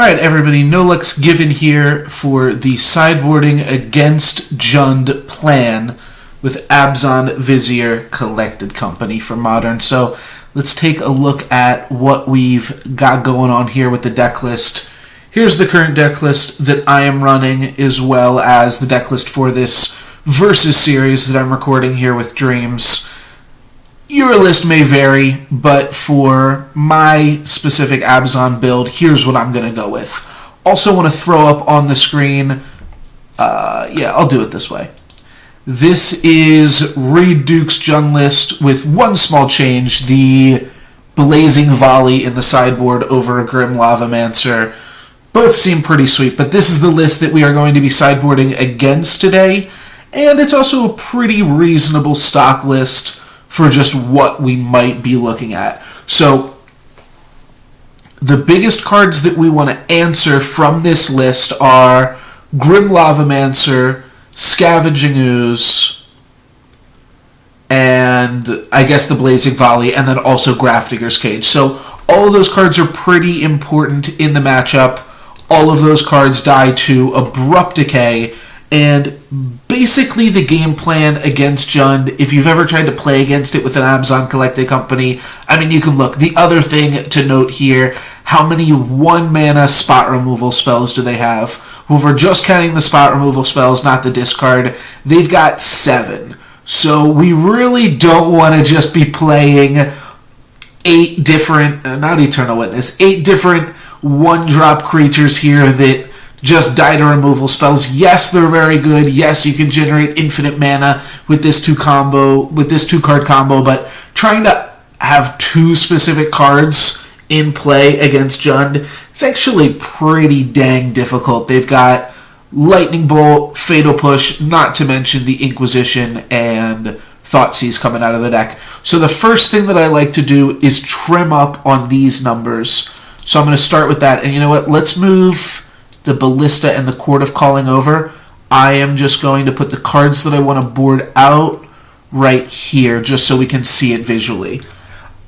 Alright everybody, NoLucksGiven here for the Sideboarding against Jund plan with Abzan, Vizier, Collected Company for Modern. So let's take a look at what we've got going on here with the deck list. Here's the current deck list that I am running, as well as the deck list for this Versus series that I'm recording here with Dreams. Your list may vary, but for my specific Abzan build, here's what I'm going to go with. Also want to throw up on the screen, I'll do it this way. This is Reed Duke's Jund list with one small change, the Blazing Volley in the sideboard over a Grim Lavamancer. Both seem pretty sweet, but this is the list that we are going to be sideboarding against today, and it's also a pretty reasonable stock list for just what we might be looking at. So the biggest cards that we want to answer from this list are Grim Lavamancer, Scavenging Ooze, and I guess the Blazing Volley, and then also Grafdigger's Cage. So all of those cards are pretty important in the matchup. All of those cards die to Abrupt Decay, and basically the game plan against Jund, if you've ever tried to play against it with an Abzan Collected Company, I mean, you can look. The other thing to note here, how many 1-mana spot removal spells do they have? Well, if we're just counting the spot removal spells, not the discard, they've got 7. So we really don't want to just be playing 8 different, not Eternal Witness, 8 different 1-drop creatures here that just die to removal spells. Yes, they're very good. Yes, you can generate infinite mana with this 2-card combo, but trying to have 2 specific cards in play against Jund is actually pretty dang difficult. They've got Lightning Bolt, Fatal Push, not to mention the Inquisition and Thoughtseize coming out of the deck. So the first thing that I like to do is trim up on these numbers. So I'm going to start with that. And you know what? Let's move the Ballista and the Court of Calling over. I am just going to put the cards that I want to board out right here, just so we can see it visually.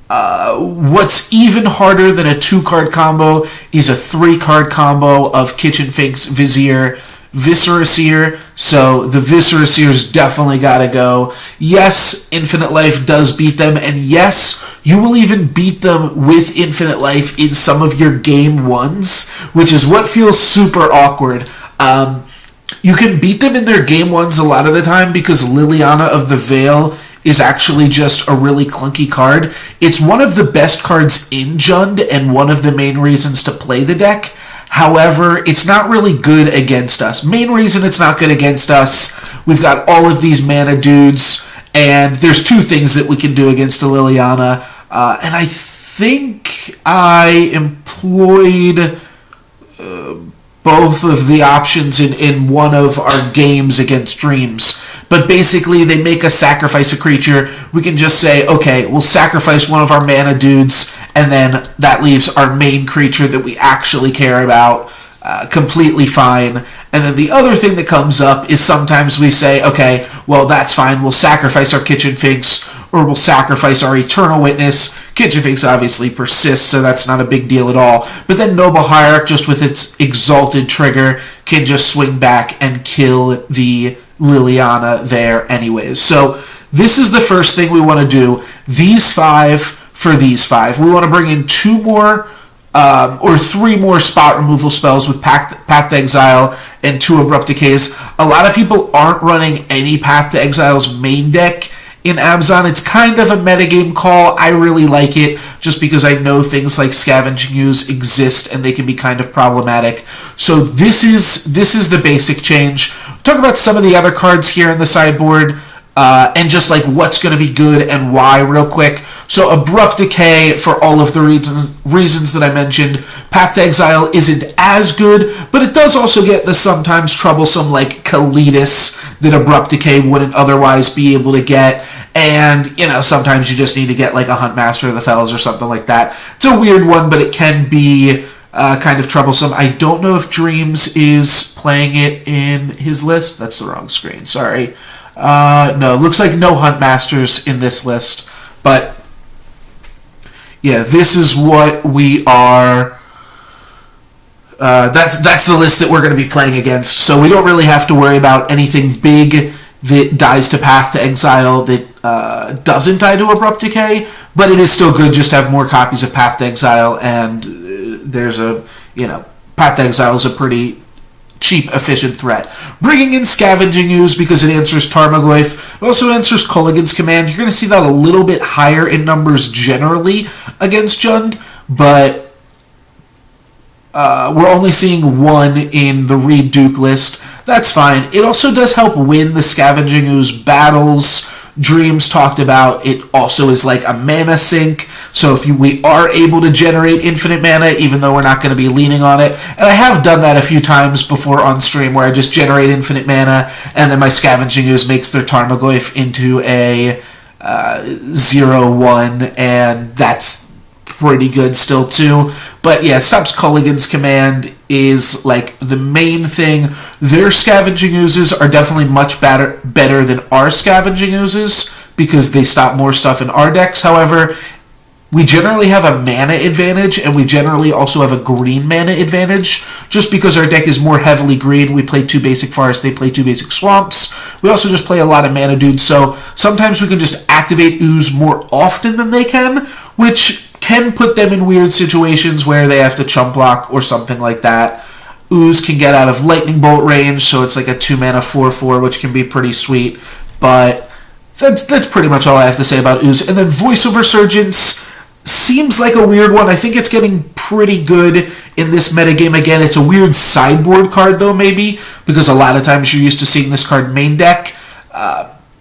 What's even harder than a 2-card combo is a 3-card combo of Kitchen Finks, Vizier, Viscera. So the Viscera's definitely got to go. Yes, Infinite Life does beat them, and yes, you will even beat them with Infinite Life in some of your game ones, which is what feels super awkward. You can beat them in their game ones a lot of the time because Liliana of the Veil is actually just a really clunky card. It's one of the best cards in Jund and one of the main reasons to play the deck. However, it's not really good against us. Main reason it's not good against us, we've got all of these mana dudes, and there's 2 things that we can do against a Liliana. And I think I employed both of the options in one of our games against Dreams. But basically, they make us sacrifice a creature. We can just say, okay, we'll sacrifice one of our mana dudes, and then that leaves our main creature that we actually care about completely fine. And then the other thing that comes up is sometimes we say, okay, well, that's fine. We'll sacrifice our Kitchen Finks, or we'll sacrifice our Eternal Witness. Kitchen Finks obviously persists, so that's not a big deal at all. But then Noble Hierarch, just with its Exalted trigger, can just swing back and kill the Liliana there anyways. So this is the first thing we want to do. These 5 for these 5. We want to bring in 2 more or 3 more spot removal spells with Path to Exile and 2 Abrupt Decays. A lot of people aren't running any Path to Exile's main deck in Abzan. It's kind of a metagame call. I really like it just because I know things like Scavenging Ooze exist and they can be kind of problematic. So this is the basic change. Talk about some of the other cards here in the sideboard and just like what's going to be good and why real quick. So Abrupt Decay, for all of the reasons that I mentioned. Path to Exile isn't as good, but it does also get the sometimes troublesome like Kalitas that Abrupt Decay wouldn't otherwise be able to get. And, you know, sometimes you just need to get like a Huntmaster of the Fells or something like that. It's a weird one, but it can be kind of troublesome. I don't know if Dreams is playing it in his list. That's the wrong screen, sorry. No, looks like no Huntmasters in this list. But yeah, this is what we are that's the list that we're going to be playing against. So we don't really have to worry about anything big that dies to Path to Exile that doesn't die to Abrupt Decay, but it is still good just to have more copies of Path to Exile, and there's Path to Exile is a pretty cheap, efficient threat. Bringing in Scavenging Ooze because it answers Tarmogoyf. It also answers Culligan's Command. You're going to see that a little bit higher in numbers generally against Jund, but we're only seeing one in the Reed Duke list. That's fine. It also does help win the Scavenging Ooze battles. Dreams talked about it also is like a mana sink, so if we are able to generate infinite mana, even though we're not going to be leaning on it, and I have done that a few times before on stream where I just generate infinite mana and then my Scavenging Ooze makes their Tarmogoyf into a 0/1, and that's pretty good still too. But yeah, it stops Culligan's Command is like the main thing. Their Scavenging Oozes are definitely much better than our Scavenging Oozes because they stop more stuff in our decks. However, we generally have a mana advantage, and we generally also have a green mana advantage just because our deck is more heavily green. We play 2 basic forests, they play 2 basic swamps. We also just play a lot of mana dudes, so sometimes we can just activate Ooze more often than they can, which can put them in weird situations where they have to chump block or something like that. Ooze can get out of Lightning Bolt range, so it's like a 2-mana 4/4, which can be pretty sweet. But that's pretty much all I have to say about Ooze. And then Voice of Resurgence seems like a weird one. I think it's getting pretty good in this metagame. Again, it's a weird sideboard card, though, maybe, because a lot of times you're used to seeing this card main deck.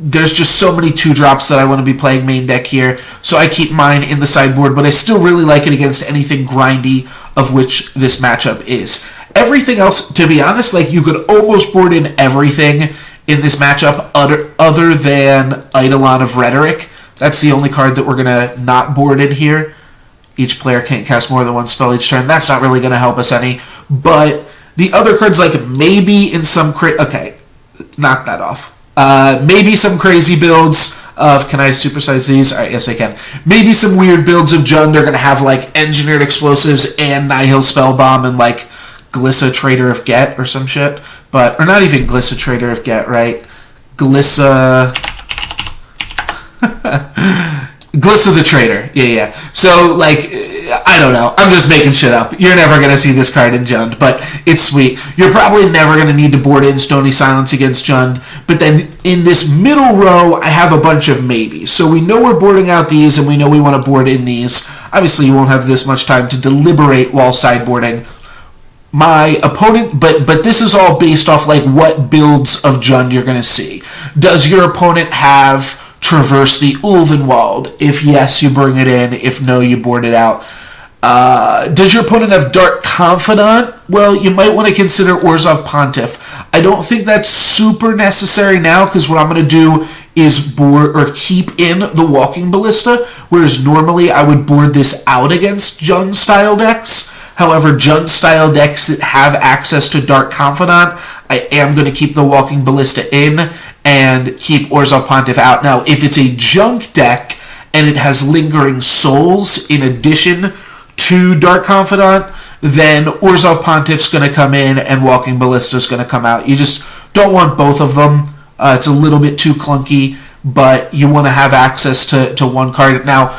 There's just so many 2-drops that I want to be playing main deck here, so I keep mine in the sideboard, but I still really like it against anything grindy, of which this matchup is. Everything else, to be honest, like you could almost board in everything in this matchup other than Eidolon of Rhetoric. That's the only card that we're going to not board in here. Each player can't cast more than one spell each turn. That's not really going to help us any, but the other cards, like maybe in some... Okay, knock that off. Maybe some crazy builds of... Can I supersize these? Alright, yes I can. Maybe some weird builds of Jund are going to have like Engineered Explosives and Nihil Spellbomb and like Glissa Trader of Get or some shit. But, or not even Glissa Trader of Get, right? Glissa the Trader. Yeah. So, like, I don't know. I'm just making shit up. You're never going to see this card in Jund, but it's sweet. You're probably never going to need to board in Stony Silence against Jund, but then in this middle row, I have a bunch of maybes. So we know we're boarding out these, and we know we want to board in these. Obviously, you won't have this much time to deliberate while sideboarding. My opponent, but this is all based off, like, what builds of Jund you're going to see. Does your opponent have Traverse the Ulvenwald? If yes, you bring it in. If no, you board it out. Does your opponent have Dark Confidant? Well, you might want to consider Orzhov Pontiff. I don't think that's super necessary now, because what I'm going to do is board or keep in the Walking Ballista, whereas normally I would board this out against Jund-style decks. However, Jund-style decks that have access to Dark Confidant, I am going to keep the Walking Ballista in and keep Orzhov Pontiff out. Now, if it's a junk deck and it has Lingering Souls in addition to Dark Confidant, then Orzhov Pontiff's going to come in and Walking Ballista's going to come out. You just don't want both of them. It's a little bit too clunky, but you want to have access to one card. Now,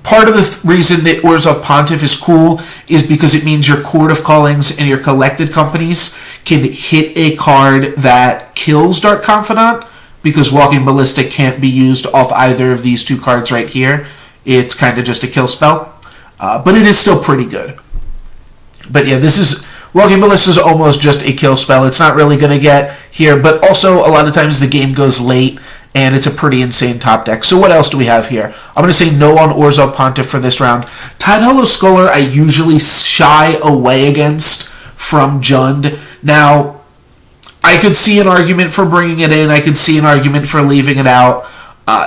part of the reason that Orzhov Pontiff is cool is because it means your Court of Callings and your Collected Companies can hit a card that kills Dark Confidant, because Walking Ballista can't be used off either of these two cards right here. It's kind of just a kill spell, but it is still pretty good. But yeah, this is... Walking Ballista is almost just a kill spell. It's not really going to get here, but also a lot of times the game goes late, and it's a pretty insane top deck. So what else do we have here? I'm going to say no on Orzhov Pontiff for this round. Tidehollow Scholar I usually shy away against from Jund. Now, I could see an argument for bringing it in. I could see an argument for leaving it out.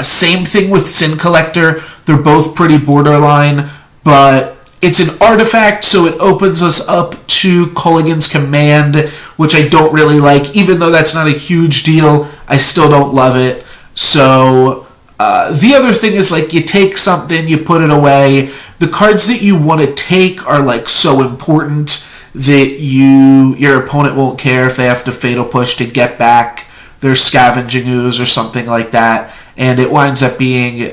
Same thing with Sin Collector. They're both pretty borderline, but it's an artifact, so it opens us up to Culligan's Command, which I don't really like. Even though that's not a huge deal, I still don't love it. So the other thing is, like, you take something, you put it away. The cards that you want to take are, like, so important that your opponent won't care if they have to Fatal Push to get back their Scavenging Ooze or something like that, and it winds up being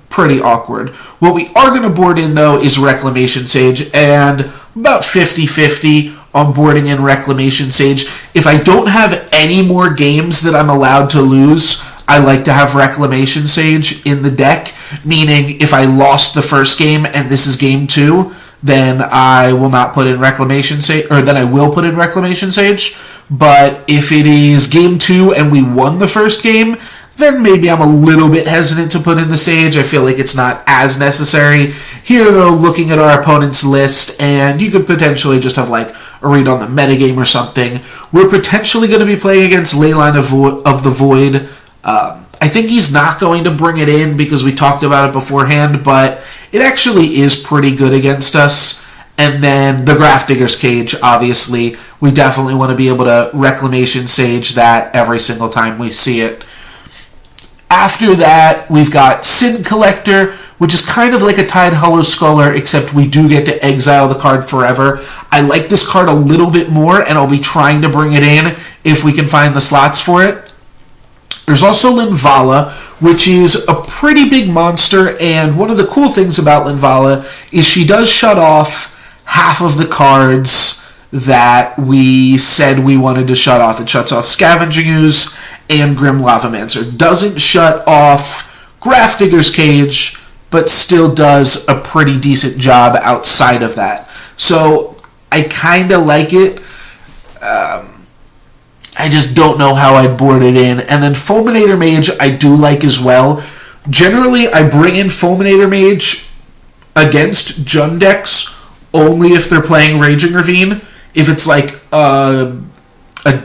pretty awkward. What we are going to board in, though, is Reclamation Sage, and about 50-50 on boarding in Reclamation Sage. If I don't have any more games that I'm allowed to lose, I like to have Reclamation Sage in the deck, meaning if I lost the first game and this is game 2, then I will not put in Reclamation Sage, or then I will put in Reclamation Sage. But if it is game 2 and we won the first game, then maybe I'm a little bit hesitant to put in the Sage. I feel like it's not as necessary. Here, though, looking at our opponent's list, and you could potentially just have like a read on the metagame or something, we're potentially going to be playing against Leyline of the Void. I think he's not going to bring it in because we talked about it beforehand, but it actually is pretty good against us. And then the Grafdigger's Cage, obviously. We definitely want to be able to Reclamation Sage that every single time we see it. After that, we've got Sin Collector, which is kind of like a Tide Hollow Sculler, except we do get to exile the card forever. I like this card a little bit more, and I'll be trying to bring it in if we can find the slots for it. There's also Linvala, which is a pretty big monster, and one of the cool things about Linvala is she does shut off half of the cards that we said we wanted to shut off. It shuts off Scavenging Ooze and Grim Lavamancer. Doesn't shut off Grafdigger's Cage, but still does a pretty decent job outside of that. So I kind of like it. I just don't know how I'd board it in. And then Fulminator Mage I do like as well. Generally, I bring in Fulminator Mage against Jund decks only if they're playing Raging Ravine. If it's like a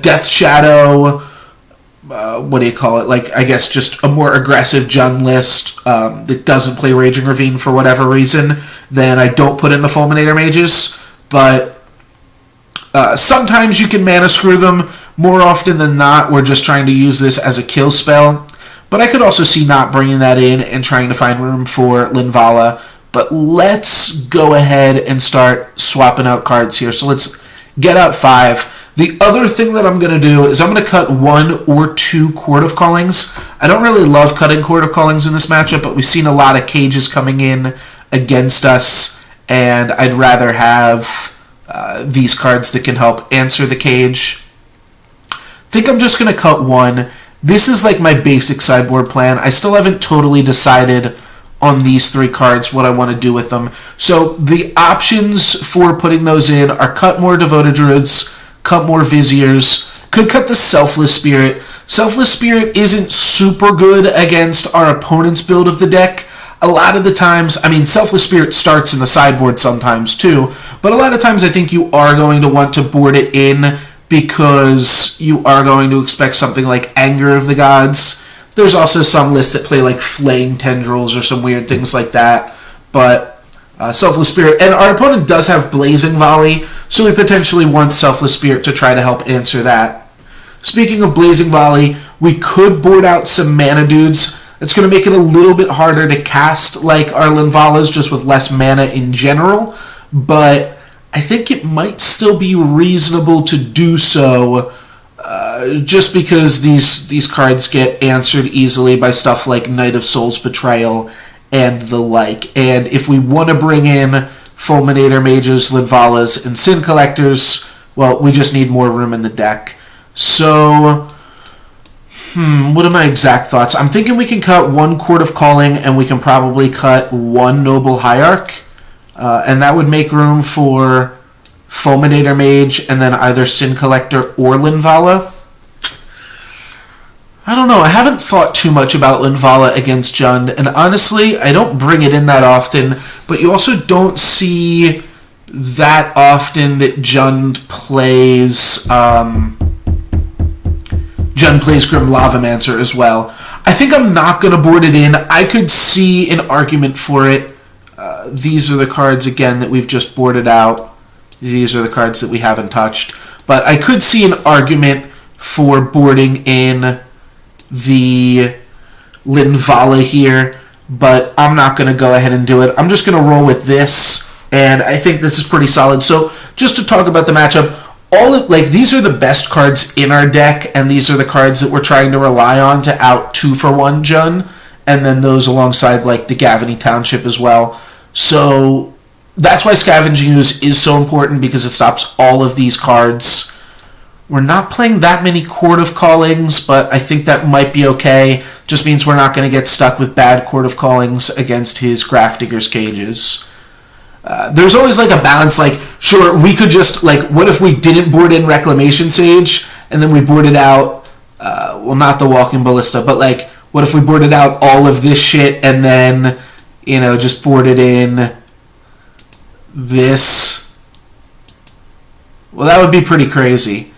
Death Shadow, what do you call it? Like, I guess just a more aggressive Jund list that doesn't play Raging Ravine for whatever reason, then I don't put in the Fulminator Mages. But sometimes you can mana screw them. More often than not, we're just trying to use this as a kill spell. But I could also see not bringing that in and trying to find room for Linvala. But let's go ahead and start swapping out cards here. So let's get out 5. The other thing that I'm going to do is I'm going to cut 1 or 2 Court of Callings. I don't really love cutting Court of Callings in this matchup, but we've seen a lot of cages coming in against us, and I'd rather have these cards that can help answer the cage. I think I'm just going to cut 1. This is like my basic sideboard plan. I still haven't totally decided on these 3 cards what I want to do with them. So the options for putting those in are cut more Devoted Druids, cut more Viziers, could cut the Selfless Spirit. Selfless Spirit isn't super good against our opponent's build of the deck. A lot of the times, I mean, Selfless Spirit starts in the sideboard sometimes too, but a lot of times I think you are going to want to board it in because you are going to expect something like Anger of the Gods. There's also some lists that play like Flaying Tendrils or some weird things like that, but Selfless Spirit, and our opponent does have Blazing Volley, so we potentially want Selfless Spirit to try to help answer that. Speaking of Blazing Volley, we could board out some mana dudes. It's going to make it a little bit harder to cast like our Linvalas, just with less mana in general, but I think it might still be reasonable to do so, just because these cards get answered easily by stuff like Knight of Souls Betrayal and the like. And if we want to bring in Fulminator Mages, Linvalas, and Sin Collectors, well, we just need more room in the deck. So, what are my exact thoughts? I'm thinking we can cut 1 Court of Calling, and we can probably cut 1 Noble Hierarch. And that would make room for Fulminator Mage and then either Sin Collector or Linvala. I don't know. I haven't thought too much about Linvala against Jund, and honestly, I don't bring it in that often, but you also don't see that often that Jund plays Grim Lavamancer as well. I think I'm not going to board it in. I could see an argument for it. These are the cards, again, that we've just boarded out. These are the cards that we haven't touched. But I could see an argument for boarding in the Linvala here, but I'm not going to go ahead and do it. I'm just going to roll with this, and I think this is pretty solid. So just to talk about the matchup, these are the best cards in our deck, and these are the cards that we're trying to rely on to out 2-for-1 Jund, and then those alongside like the Gavany Township as well. So that's why Scavenging Ooze is so important, because it stops all of these cards. We're not playing that many Court of Callings, but I think that might be okay. Just means we're not going to get stuck with bad Court of Callings against his Grafdigger's Cages. There's always like a balance, like, sure, we could just, like, what if we didn't board in Reclamation Sage, and then we boarded out, well, not the Walking Ballista, but, like, what if we boarded out all of this shit, and then, you know, just boarded in this? Well, that would be pretty crazy.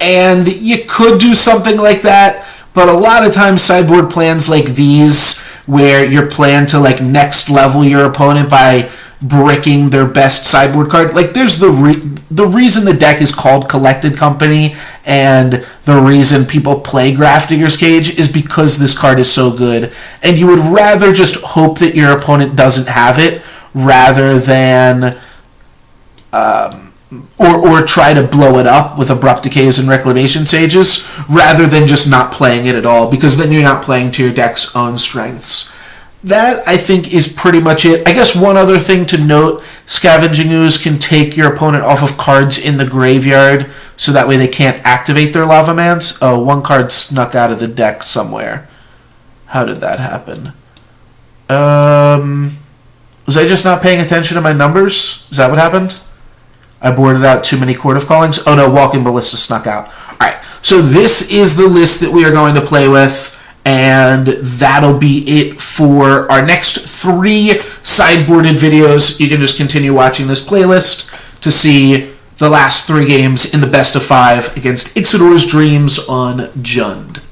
And you could do something like that, but a lot of times sideboard plans like these, where you're plan to like next level your opponent by bricking their best sideboard card, like there's the reason the deck is called Collected Company, and the reason people play Grafdigger's Cage is because this card is so good, and you would rather just hope that your opponent doesn't have it rather than or try to blow it up with Abrupt Decays and Reclamation Sages, rather than just not playing it at all, because then you're not playing to your deck's own strengths. That, I think, is pretty much it. I guess one other thing to note, Scavenging Ooze can take your opponent off of cards in the graveyard, so that way they can't activate their Lava Mans. Oh, one card snuck out of the deck somewhere. How did that happen? Was I just not paying attention to my numbers? Is that what happened? I boarded out too many Court of Callings. Oh no, Walking Ballista snuck out. Alright, so this is the list that we are going to play with, and that'll be it for our next 3 sideboarded videos. You can just continue watching this playlist to see the last 3 games in the best of 5 against IxidorsDreams on Jund.